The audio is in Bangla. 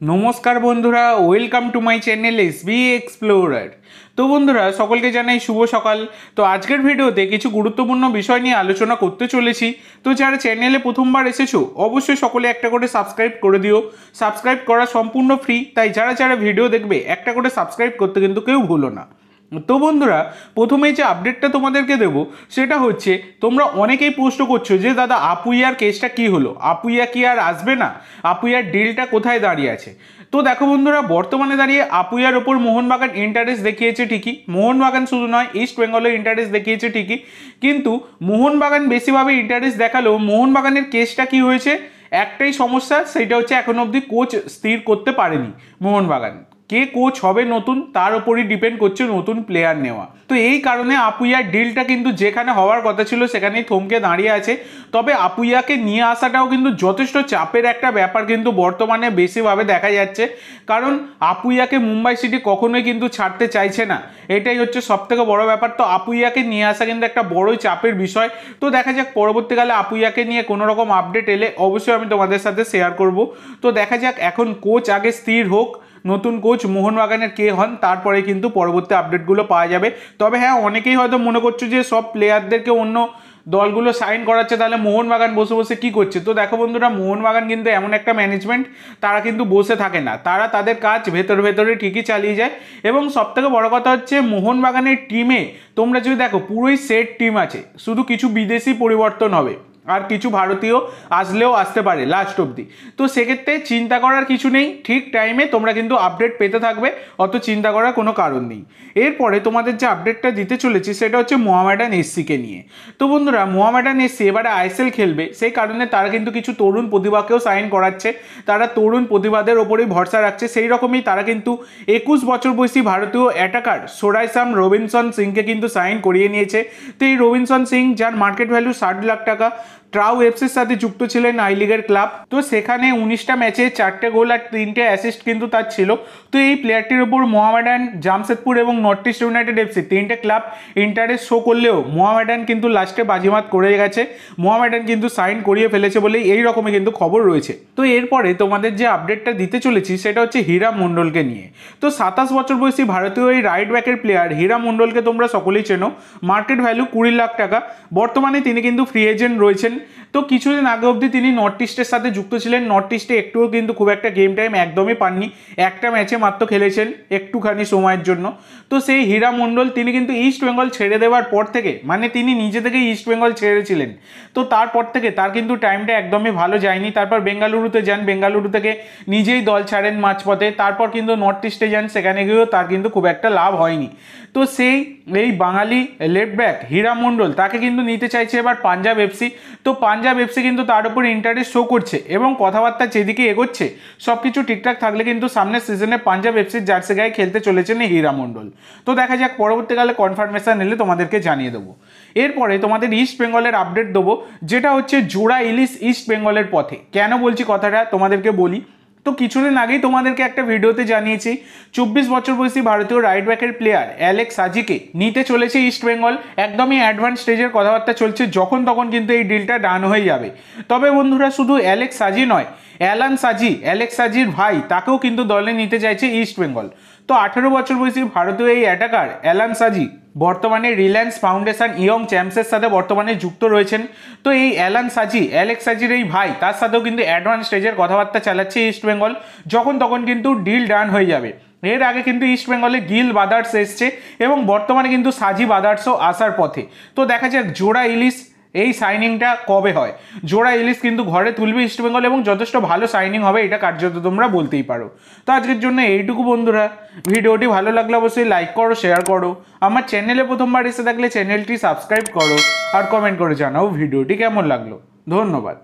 नमस्कार बंधुरा welcome to my channel SB Explorer. तो बंधुरा सकलके जानाई शुभ सकाल। तो आजकेर भिडियोते किछु गुरुत्वपूर्ण विषय निये आलोचना करते चलेछि। तो जारा चैनेले प्रथमबार एसेछो अवश्यई सकले एकटा करे साबस्क्राइब करे दिओ। साबस्क्राइब करा सम्पूर्ण फ्री, ताई जारा जारा भिडियो देखबे एकटा करे साबस्क्राइब करते किन्तु केउ भुलो ना। तो बंधुरा प्रथमे जो आपडेटटा तुम्हादेरके देव सेटा होच्छे तोमरा अनेकेई प्रश्न करछो जे दादा আপুইয়ার केसटा कि हलो, আপুইয়া कि आर आसबे ना, আপুইয়ার डिलटा कोथाय दाड़िये आछे। तो देखो बंधुरा बर्तमाने दाड़िये আপুইয়ার ओपर मोहनबागान इंटारेस्ट देखिएছে ঠিকই, मोहनबागान शुधु नय इस्ट बेंगलेर इंटारेस्ट देखिएছে ঠিকই, किन्तु मोहनबागान बेशिभाবে इंटारेस्ट देखालो मोहनबागानेर केसटा कि हयेছে एकटाई समस्या, सेटा होच्छे एखोनो अब्दि कोच स्थिर करते पारेनि मोहनबागान। के कोच हबे नतून तार उपरই डिपेंड करছে नतून प्लेयार নেওয়া। তো এই কারণে আপুইয়ার ডিলটা কিন্তু যেখানে হওয়ার কথা ছিল সেখানেই থমকে দাঁড়িয়ে আছে। তবে আপুইয়াকে নিয়ে আসাটাও কিন্তু যথেষ্ট চাপের একটা ব্যাপার কিন্তু বর্তমানে বেশিভাবে দেখা যাচ্ছে, কারণ আপুইয়াকে মুম্বাই সিটি কখনোই কিন্তু ছাড়তে চাইছে না, এটাই হচ্ছে সবথেকে বড় ব্যাপার। তো আপুইয়াকে নিয়ে আসা কিন্তু একটা বড়ই চাপের বিষয়। তো দেখা যাক পরবর্তীকালে আপুইয়াকে নিয়ে কোনো রকম আপডেট এলে অবশ্যই আমি তোমাদের সাথে শেয়ার করব। তো দেখা যাক এখন কোচ আগে স্থির হোক, নতুন কোচ মোহনবাগানের কে হন, তারপরে কিন্তু পরবর্তী আপডেটগুলো পাওয়া যাবে। তবে হ্যাঁ, অনেকেই হয়তো মনে করছো যে সব প্লেয়ারদেরকে অন্য দলগুলো সাইন করাচ্ছে, তাহলে মোহনবাগান বসে বসে কি করছে। তো দেখো বন্ধুরা, মোহনবাগান কিন্তু এমন একটা ম্যানেজমেন্ট, তারা কিন্তু বসে থাকে না, তারা তাদের কাজ ভেতরে ভেতরে ঠিকই চালিয়ে যায়। এবং সবথেকে বড় কথা হচ্ছে মোহনবাগানের টিমে তোমরা যদি দেখো পুরোই সেট টিম আছে, শুধু কিছু বিদেশি পরিবর্তন হবে আর কিছু ভারতীয় আসলেও আসতে পারে লাস্ট অবধি। তো সেক্ষেত্রে চিন্তা করার কিছু নেই, ঠিক টাইমে তোমরা কিন্তু আপডেট পেতে থাকবে, অত চিন্তা করার কোনো কারণ নেই। এরপরে তোমাদের যে আপডেটটা দিতে চলেছি সেটা হচ্ছে মোহামেডান এসসিকে নিয়ে। তো বন্ধুরা, মোহামেডান এসসি এবারে আইএসএল খেলবে, সেই কারণে তারা কিন্তু কিছু তরুণ প্রতিভাকেও সাইন করাচ্ছে, তারা তরুণ প্রতিভাদের ওপরেই ভরসা রাখছে। সেই রকমই তারা কিন্তু 21 বছর বয়সী ভারতীয় অ্যাটাকার সোরাইসাম রবিনসন সিংকে কিন্তু সাইন করিয়ে নিয়েছে। তো এই রবিনসন সিং, যার মার্কেট ভ্যালু 60 লাখ টাকা, ট্রাউ এফসির সাথে যুক্ত ছিলেন আই লিগের ক্লাব। তো সেখানে 19টা ম্যাচে 4টে গোল আর 3টে অ্যাসিস্ট কিন্তু তার ছিল। তো এই প্লেয়ারটির উপর মোহামেডান, জামশেদপুর এবং নর্থ ইস্ট ইউনাইটেড এফসি 3টে ক্লাব ইন্টারেস্ট শো করলেও মোহামেডান কিন্তু লাস্টে বাজিমাত করে গেছে, মোহামেডান কিন্তু সাইন করিয়ে ফেলেছে বলেই এই রকমই কিন্তু খবর রয়েছে। তো এরপরে তোমাদের যে আপডেটটা দিতে চলেছি সেটা হচ্ছে হীরা মণ্ডলকে নিয়ে। তো 27 বছর বয়সী ভারতীয় এই রাইট ব্যাকের প্লেয়ার হীরা মণ্ডলকে তোমরা সকলেই চেনো, মার্কেট ভ্যালু 20 লাখ টাকা। বর্তমানে তিনি কিন্তু ফ্রি এজেন্ট রয়েছেন। তো কিছুদিন আগে অবধি তিনি নর্থ ইস্টের সাথে যুক্ত ছিলেন, নর্থ ইস্টে একটুও কিন্তু খুব একটা গেম টাইম একদমই পাননি, একটা ম্যাচে মাত্র খেলেছেন একটুখানি সময়ের জন্য। তো সেই হীরা মণ্ডল তিনি কিন্তু ইস্ট বেঙ্গল ছেড়ে দেওয়ার পর থেকে, মানে তিনি নিজে থেকেই ইস্ট বেঙ্গল ছেড়েছিলেন, তো তারপর থেকে তার কিন্তু টাইমটা একদমই ভালো যায়নি। তারপর বেঙ্গালুরুতে যান, বেঙ্গালুরু থেকে নিজেই দল ছাড়েন মাঝপথে, তারপর কিন্তু নর্থ ইস্টে যান, সেখানে গিয়েও তার কিন্তু খুব একটা লাভ হয়নি। তো এই বাঙালি লেফট ব্যাক হীরা মণ্ডল, তাকে কিন্তু নিতে চাইছে এবার পাঞ্জাব এফসি। তো পাঞ্জাব এফসি কিন্তু তার উপর ইন্টারেস্ট শো করছে এবং কথাবার্তা যেদিকে এগোচ্ছে সব কিছু ঠিকঠাক থাকলে কিন্তু সামনের সিজনে পাঞ্জাব এফসির জার্সি গায়ে খেলতে চলেছেন এই হীরা মণ্ডল। তো দেখা যাক পরবর্তীকালে কনফার্মেশন এলে তোমাদেরকে জানিয়ে দেবো। এরপরে তোমাদের ইস্ট বেঙ্গলের আপডেট দেবো, যেটা হচ্ছে জোড়া ইলিশ ইস্ট বেঙ্গলের পথে। কেন বলছি কথাটা তোমাদেরকে বলি। তো কিছুদিন আগেই তোমাদেরকে একটা ভিডিওতে জানিয়েছি 24 বছর বয়সী ভারতীয় রাইট ব্যাকের প্লেয়ার অ্যালেক্স সাজিকে নিতে চলেছে ইস্ট বেঙ্গল। একদমই অ্যাডভান্স স্টেজের কথাবার্তা চলছে, যখন তখন কিন্তু এই ডিলটা ডান হয়ে যাবে। তবে বন্ধুরা, শুধু অ্যালেক্স সাজি নয়, অ্যালান সাজি, অ্যালেক্স সাজির ভাই, তাকেও কিন্তু দলে নিতে চাইছে ইস্ট বেঙ্গল। তো 18 বছর বয়সী ভারতীয় এই অ্যাটাকার অ্যালান সাজি বর্তমানে রিলায়েন্স ফাউন্ডেশন ইয়ং চ্যাম্পসের সাথে বর্তমানে যুক্ত রয়েছেন। তো এই অ্যালান সাজি, অ্যালেক্স সাজির এই ভাই, তার সাথেও কিন্তু অ্যাডভান্স স্টেজের কথাবার্তা চালাচ্ছে ইস্ট বেঙ্গল, যখন তখন কিন্তু ডিল ডান হয়ে যাবে। এর আগে কিন্তু ইস্ট বেঙ্গলে গিল বাদার্স এসছে এবং বর্তমানে কিন্তু সাজি বাদার্সও আসার পথে। তো দেখা যাক জোড়া ইলিশ এই সাইনিংটা কবে হয়। জোড়া ইলিশ কিন্তু ঘরে তুলবে ইস্ট বেঙ্গল এবং যথেষ্ট ভালো সাইনিং হবে, এটা কার্যত তোমরা বলতেই পারো। তো আজকের জন্য এইটুকু বন্ধুরা, ভিডিওটি ভালো লাগলে অবশ্যই লাইক করো, শেয়ার করো, আমার চ্যানেলে প্রথমবার এসে থাকলে চ্যানেলটি সাবস্ক্রাইব করো আর কমেন্ট করে জানাও ভিডিওটি কেমন লাগলো। ধন্যবাদ।